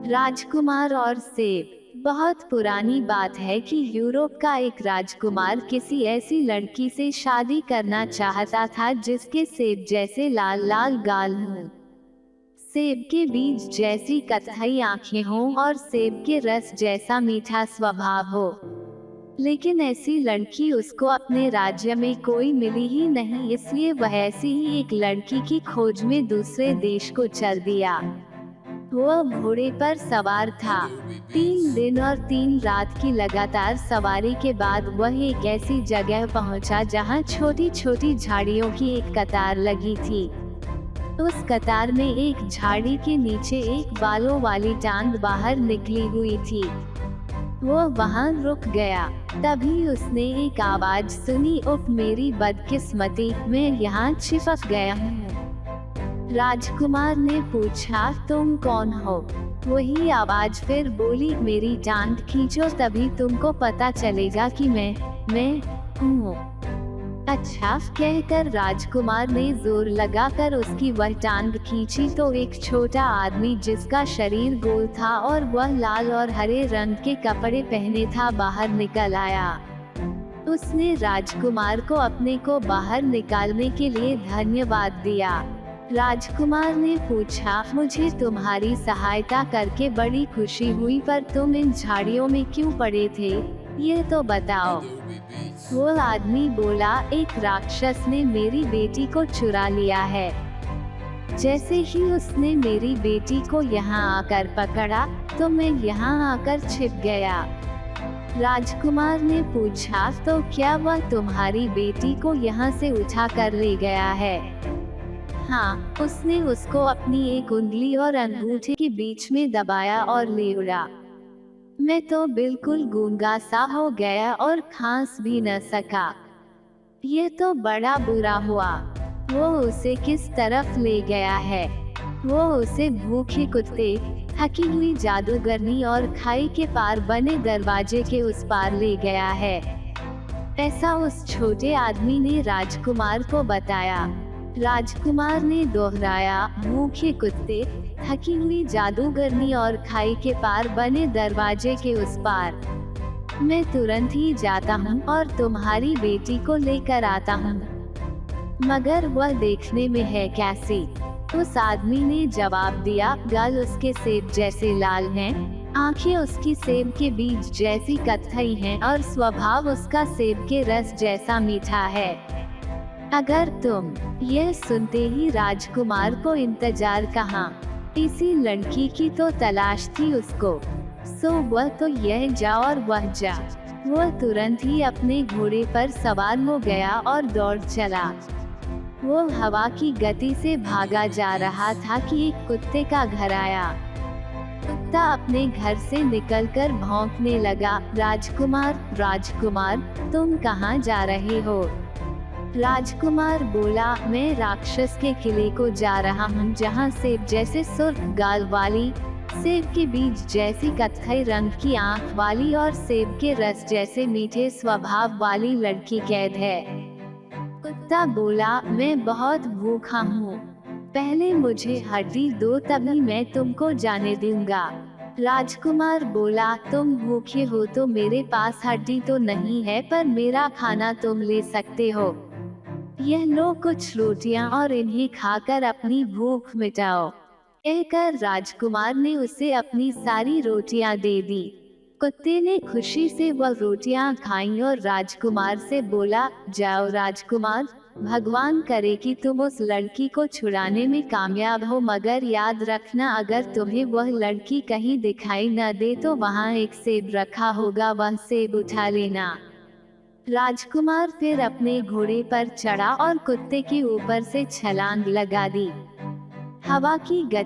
राजकुमार और सेब। बहुत पुरानी बात है कि यूरोप का एक राजकुमार किसी ऐसी लड़की से शादी करना चाहता था जिसके सेब जैसे लाल लाल गाल हों, सेब के बीज जैसी कत्थई आंखें हों और सेब के रस जैसा मीठा स्वभाव हो। लेकिन ऐसी लड़की उसको अपने राज्य में कोई मिली ही नहीं, इसलिए वह ऐसी ही एक लड़की की खोज में दूसरे देश को चल दिया। वो घोड़े पर सवार था। 3 दिन और 3 रात की लगातार सवारी के बाद वह एक ऐसी जगह पहुंचा जहां छोटी छोटी झाड़ियों की एक कतार लगी थी। उस कतार में एक झाड़ी के नीचे एक बालों वाली टांग बाहर निकली हुई थी। वो वहां रुक गया। तभी उसने एक आवाज सुनी, उफ मेरी बदकिस्मती, मैं यहाँ चिपक गया हूँ। राजकुमार ने पूछा, तुम कौन हो? वही आवाज फिर बोली, मेरी टांग खींचो तभी तुमको पता चलेगा कि मैं हूँ। अच्छा, कहकर राजकुमार ने जोर लगाकर उसकी वह टांग खींची तो एक छोटा आदमी जिसका शरीर गोल था और वह लाल और हरे रंग के कपड़े पहने था बाहर निकल आया। उसने राजकुमार को अपने को बाहर निकालने के लिए धन्यवाद दिया। राजकुमार ने पूछा, मुझे तुम्हारी सहायता करके बड़ी खुशी हुई, पर तुम इन झाड़ियों में क्यों पड़े थे, ये तो बताओ। वो आदमी बोला, एक राक्षस ने मेरी बेटी को चुरा लिया है। जैसे ही उसने मेरी बेटी को यहाँ आकर पकड़ा तो मैं यहाँ आकर छिप गया। राजकुमार ने पूछा, तो क्या वह तुम्हारी बेटी को यहाँ से उठा कर ले गया है? हाँ, उसने उसको अपनी एक उंगली और अंगूठे के बीच में दबाया और ले उड़ा। मैं तो बिल्कुल गूंगा सा हो गया और खांस भी न सका। ये तो बड़ा बुरा हुआ। वो उसे किस तरफ ले गया है? वो उसे भूखे कुत्ते, थकी हुई जादूगरनी और खाई के पार बने दरवाजे के उस पार ले गया है। ऐसा उस छोटे आदमी ने राजकुमार को बताया। राजकुमार ने दोहराया, भूखे कुत्ते, थकी हुई जादूगरनी और खाई के पार बने दरवाजे के उस पार। मैं तुरंत ही जाता हूँ और तुम्हारी बेटी को लेकर आता हूँ। मगर वह देखने में है कैसी? उस आदमी ने जवाब दिया, गाल उसके सेब जैसे लाल हैं, आंखें उसकी सेब के बीज जैसी कत्थई हैं और स्वभाव उसका सेब के रस जैसा मीठा है। अगर तुम। यह सुनते ही राजकुमार को इंतजार कहाँ, इसी लड़की की तो तलाश थी उसको। सो वह तो यह जा और वह जा। वो तुरंत ही अपने घोड़े पर सवार हो गया और दौड़ चला। वो हवा की गति से भागा जा रहा था कि एक कुत्ते का घर आया। कुत्ता अपने घर से निकलकर भौंकने लगा, राजकुमार, राजकुमार, तुम कहाँ जा रहे हो? राजकुमार बोला, मैं राक्षस के किले को जा रहा हूँ जहाँ सेब जैसे सुर्ख गाल वाली, सेब के बीज जैसी कत्थई रंग की आंख वाली और सेब के रस जैसे मीठे स्वभाव वाली लड़की कैद है। कुत्ता बोला, मैं बहुत भूखा हूँ, पहले मुझे हड्डी दो तभी मैं तुमको जाने दूंगा। राजकुमार बोला, तुम भूखे हो तो मेरे पास हड्डी तो नहीं है, पर मेरा खाना तुम ले सकते हो। यह लो कुछ रोटियां और इन्हें खाकर अपनी भूख मिटाओ। कहकर राजकुमार ने उसे अपनी सारी रोटियां दे दी। कुत्ते ने खुशी से वह रोटियां खाईं और राजकुमार से बोला, जाओ राजकुमार, भगवान करे कि तुम उस लड़की को छुड़ाने में कामयाब हो, मगर याद रखना अगर तुम्हें वह लड़की कहीं दिखाई न दे तो वहाँ एक सेब रखा होगा, वह सेब उठा लेना। राजकुमार फिर अपने घोड़े पर चढ़ा और कुत्ते के ऊपर से छलांग लगा दी। हवा की गति